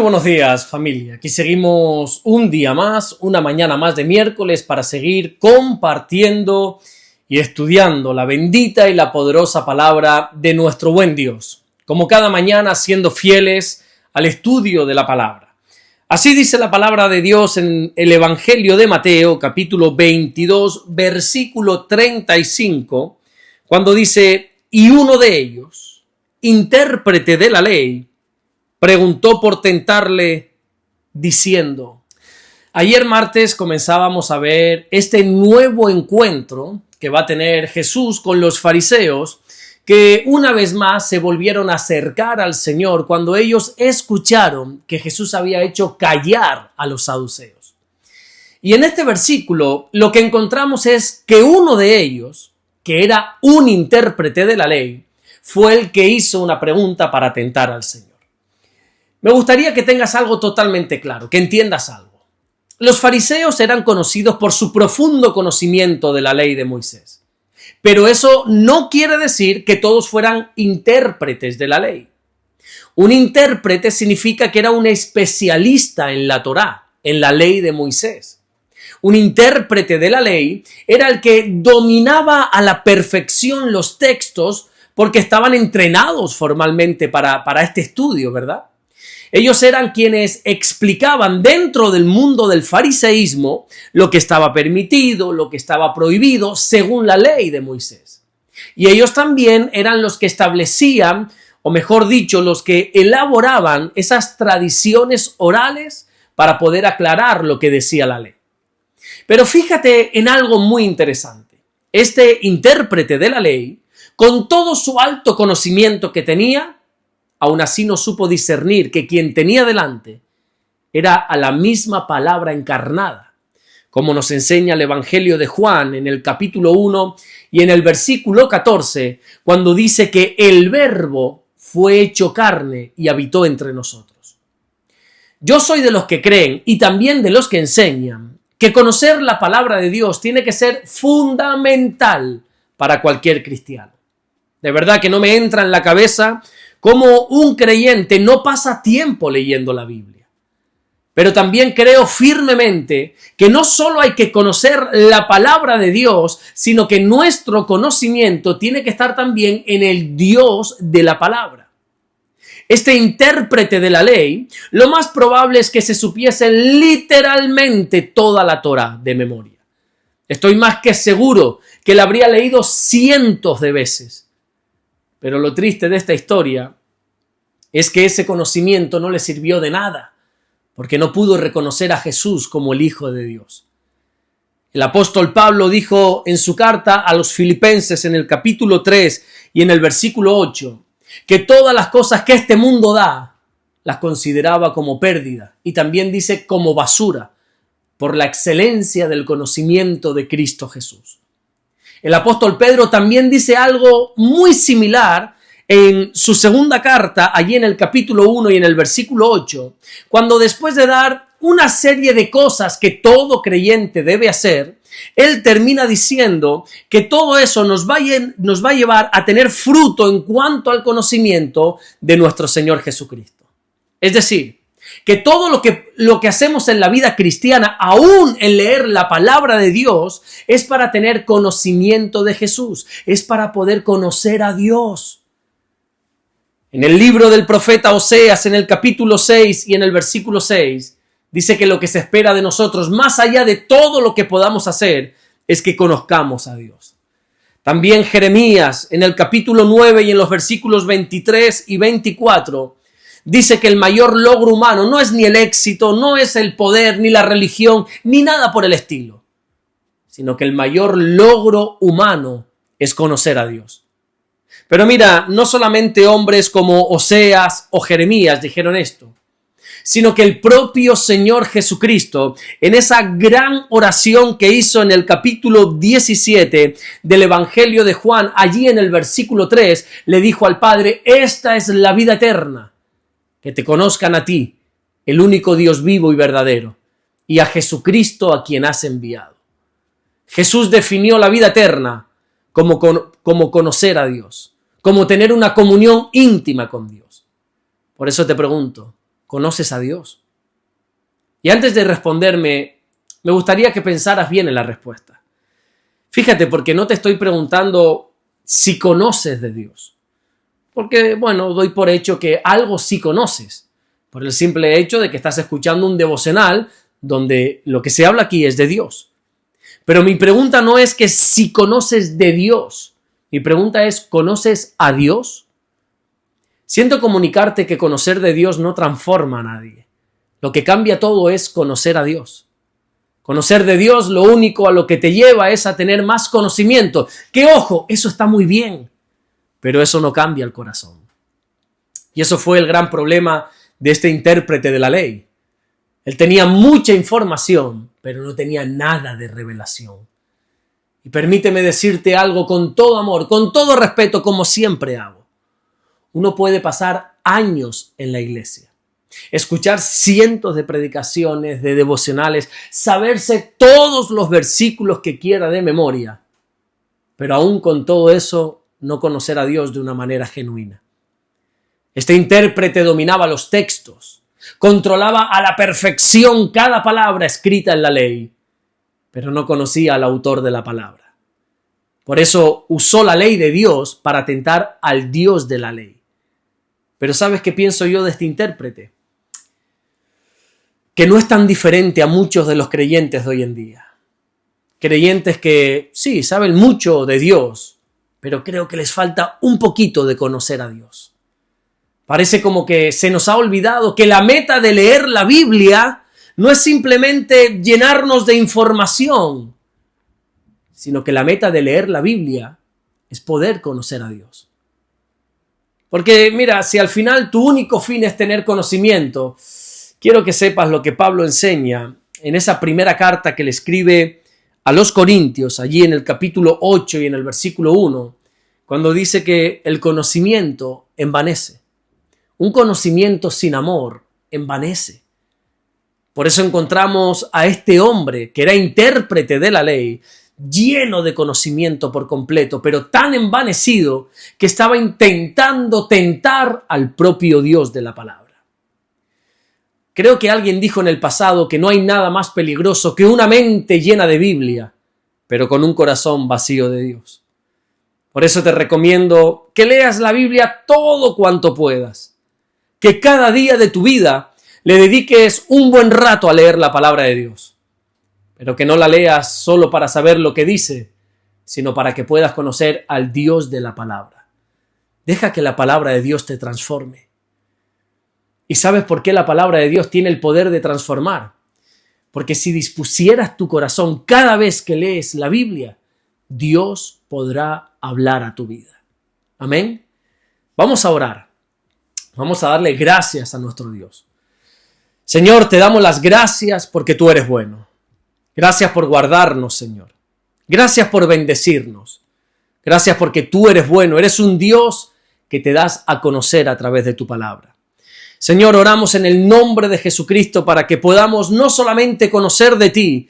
buenos días, familia. Aquí seguimos un día más, una mañana más de miércoles para seguir compartiendo y estudiando la bendita y la poderosa palabra de nuestro buen Dios. Como cada mañana, siendo fieles al estudio de la palabra. Así dice la palabra de Dios en el Evangelio de Mateo, capítulo 22, versículo 35, cuando dice: y uno de ellos, intérprete de la ley, preguntó por tentarle, diciendo. Ayer martes comenzábamos a ver este nuevo encuentro que va a tener Jesús con los fariseos, que una vez más se volvieron a acercar al Señor cuando ellos escucharon que Jesús había hecho callar a los saduceos. Y en este versículo lo que encontramos es que uno de ellos, que era un intérprete de la ley, fue el que hizo una pregunta para tentar al Señor. Me gustaría que tengas algo totalmente claro, que entiendas algo. Los fariseos eran conocidos por su profundo conocimiento de la ley de Moisés. Pero eso no quiere decir que todos fueran intérpretes de la ley. Un intérprete significa que era un especialista en la Torá, en la ley de Moisés. Un intérprete de la ley era el que dominaba a la perfección los textos porque estaban entrenados formalmente para este estudio, ¿verdad? Ellos eran quienes explicaban dentro del mundo del fariseísmo lo que estaba permitido, lo que estaba prohibido según la ley de Moisés. Y ellos también eran los que establecían, o mejor dicho, los que elaboraban esas tradiciones orales para poder aclarar lo que decía la ley. Pero fíjate en algo muy interesante. Este intérprete de la ley, con todo su alto conocimiento que tenía, aún así no supo discernir que quien tenía delante era a la misma palabra encarnada, como nos enseña el Evangelio de Juan en el capítulo 1 y en el versículo 14, cuando dice que el Verbo fue hecho carne y habitó entre nosotros. Yo soy de los que creen y también de los que enseñan que conocer la palabra de Dios tiene que ser fundamental para cualquier cristiano. De verdad que no me entra en la cabeza cómo un creyente no pasa tiempo leyendo la Biblia. Pero también creo firmemente que no solo hay que conocer la palabra de Dios, sino que nuestro conocimiento tiene que estar también en el Dios de la palabra. Este intérprete de la ley, lo más probable es que se supiese literalmente toda la Torá de memoria. Estoy más que seguro que la habría leído cientos de veces. Pero lo triste de esta historia es que ese conocimiento no le sirvió de nada, porque no pudo reconocer a Jesús como el Hijo de Dios. El apóstol Pablo dijo en su carta a los Filipenses en el capítulo 3 y en el versículo 8, que todas las cosas que este mundo da, las consideraba como pérdida, y también dice como basura, por la excelencia del conocimiento de Cristo Jesús. El apóstol Pedro también dice algo muy similar en su segunda carta, allí en el capítulo 1 y en el versículo 8, cuando después de dar una serie de cosas que todo creyente debe hacer, él termina diciendo que todo eso nos va a llevar a tener fruto en cuanto al conocimiento de nuestro Señor Jesucristo. Es decir, que todo lo que hacemos en la vida cristiana, aún en leer la palabra de Dios, es para tener conocimiento de Jesús, es para poder conocer a Dios. En el libro del profeta Oseas, en el capítulo 6 y en el versículo 6, dice que lo que se espera de nosotros, más allá de todo lo que podamos hacer, es que conozcamos a Dios. También Jeremías, en el capítulo 9 y en los versículos 23 y 24, dice que el mayor logro humano no es ni el éxito, no es el poder, ni la religión, ni nada por el estilo, sino que el mayor logro humano es conocer a Dios. Pero mira, no solamente hombres como Oseas o Jeremías dijeron esto, sino que el propio Señor Jesucristo, en esa gran oración que hizo en el capítulo 17 del Evangelio de Juan, allí en el versículo 3, le dijo al Padre: esta es la vida eterna, que te conozcan a ti, el único Dios vivo y verdadero, y a Jesucristo a quien has enviado. Jesús definió la vida eterna como conocer a Dios, como tener una comunión íntima con Dios. Por eso te pregunto, ¿Conoces a Dios? Y antes de responderme, me gustaría que pensaras bien en la respuesta. Fíjate, porque no te estoy preguntando si conoces de Dios. Porque, bueno, doy por hecho que algo sí conoces, por el simple hecho de que estás escuchando un devocional donde lo que se habla aquí es de Dios. Pero mi pregunta no es que si conoces de Dios. Mi pregunta es, ¿conoces a Dios? Siento comunicarte que conocer de Dios no transforma a nadie. Lo que cambia todo es conocer a Dios. Conocer de Dios lo único a lo que te lleva es a tener más conocimiento. Que ojo, eso está muy bien, pero eso no cambia el corazón. Y eso fue el gran problema de este intérprete de la ley. Él tenía mucha información, pero no tenía nada de revelación. Y permíteme decirte algo con todo amor, con todo respeto, como siempre hago. Uno puede pasar años en la iglesia, escuchar cientos de predicaciones, de devocionales, saberse todos los versículos que quiera de memoria, pero aún con todo eso no conocer a Dios de una manera genuina. Este intérprete dominaba los textos, controlaba a la perfección cada palabra escrita en la ley, pero no conocía al autor de la palabra. Por eso usó la ley de Dios para tentar al Dios de la ley. Pero ¿sabes qué pienso yo de este intérprete? Que no es tan diferente a muchos de los creyentes de hoy en día. Creyentes que sí, saben mucho de Dios, pero creo que les falta un poquito de conocer a Dios. Parece como que se nos ha olvidado que la meta de leer la Biblia no es simplemente llenarnos de información, sino que la meta de leer la Biblia es poder conocer a Dios. Porque mira, si al final tu único fin es tener conocimiento, quiero que sepas lo que Pablo enseña en esa primera carta que le escribe a los Corintios, allí en el capítulo 8 y en el versículo 1, cuando dice que el conocimiento envanece. Un conocimiento sin amor envanece. Por eso encontramos a este hombre que era intérprete de la ley, lleno de conocimiento por completo, pero tan envanecido que estaba intentando tentar al propio Dios de la palabra. Creo que alguien dijo en el pasado que no hay nada más peligroso que una mente llena de Biblia, pero con un corazón vacío de Dios. Por eso te recomiendo que leas la Biblia todo cuanto puedas. Que cada día de tu vida le dediques un buen rato a leer la palabra de Dios. Pero que no la leas solo para saber lo que dice, sino para que puedas conocer al Dios de la palabra. Deja que la palabra de Dios te transforme. ¿Y sabes por qué la palabra de Dios tiene el poder de transformar? Porque si dispusieras tu corazón cada vez que lees la Biblia, Dios podrá hablar a tu vida. Amén. Vamos a orar. Vamos a darle gracias a nuestro Dios. Señor, te damos las gracias porque tú eres bueno. Gracias por guardarnos, Señor. Gracias por bendecirnos. Gracias porque tú eres bueno. Eres un Dios que te das a conocer a través de tu palabra. Señor, oramos en el nombre de Jesucristo para que podamos no solamente conocer de ti,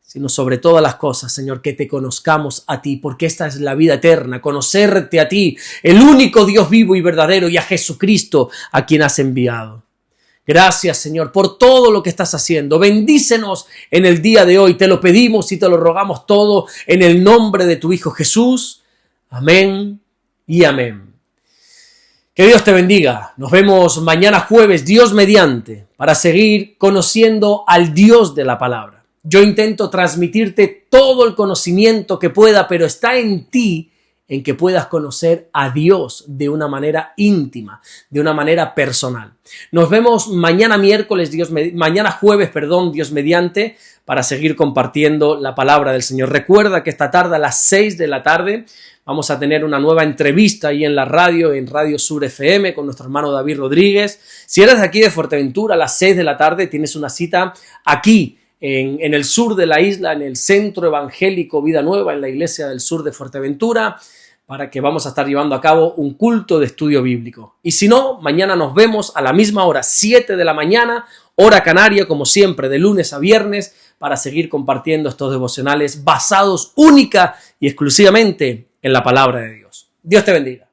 sino sobre todas las cosas, Señor, que te conozcamos a ti, porque esta es la vida eterna, conocerte a ti, el único Dios vivo y verdadero, y a Jesucristo, a quien has enviado. Gracias, Señor, por todo lo que estás haciendo. Bendícenos en el día de hoy. Te lo pedimos y te lo rogamos todo en el nombre de tu Hijo Jesús. Amén y amén. Que Dios te bendiga. Nos vemos mañana jueves, Dios mediante, para seguir conociendo al Dios de la palabra. Yo intento transmitirte todo el conocimiento que pueda, pero está en ti en que puedas conocer a Dios de una manera íntima, de una manera personal. Nos vemos mañana jueves, Dios mediante, para seguir compartiendo la palabra del Señor. Recuerda que esta tarde a las 6 de la tarde vamos a tener una nueva entrevista ahí en la radio, en Radio Sur FM, con nuestro hermano David Rodríguez. Si eres de aquí de Fuerteventura, a las 6 de la tarde tienes una cita aquí, en el sur de la isla, en el Centro Evangélico Vida Nueva, en la iglesia del sur de Fuerteventura, para que vamos a estar llevando a cabo un culto de estudio bíblico. Y si no, mañana nos vemos a la misma hora, 7 de la mañana, hora canaria, como siempre, de lunes a viernes, para seguir compartiendo estos devocionales basados única y exclusivamente en la palabra de Dios. Dios te bendiga.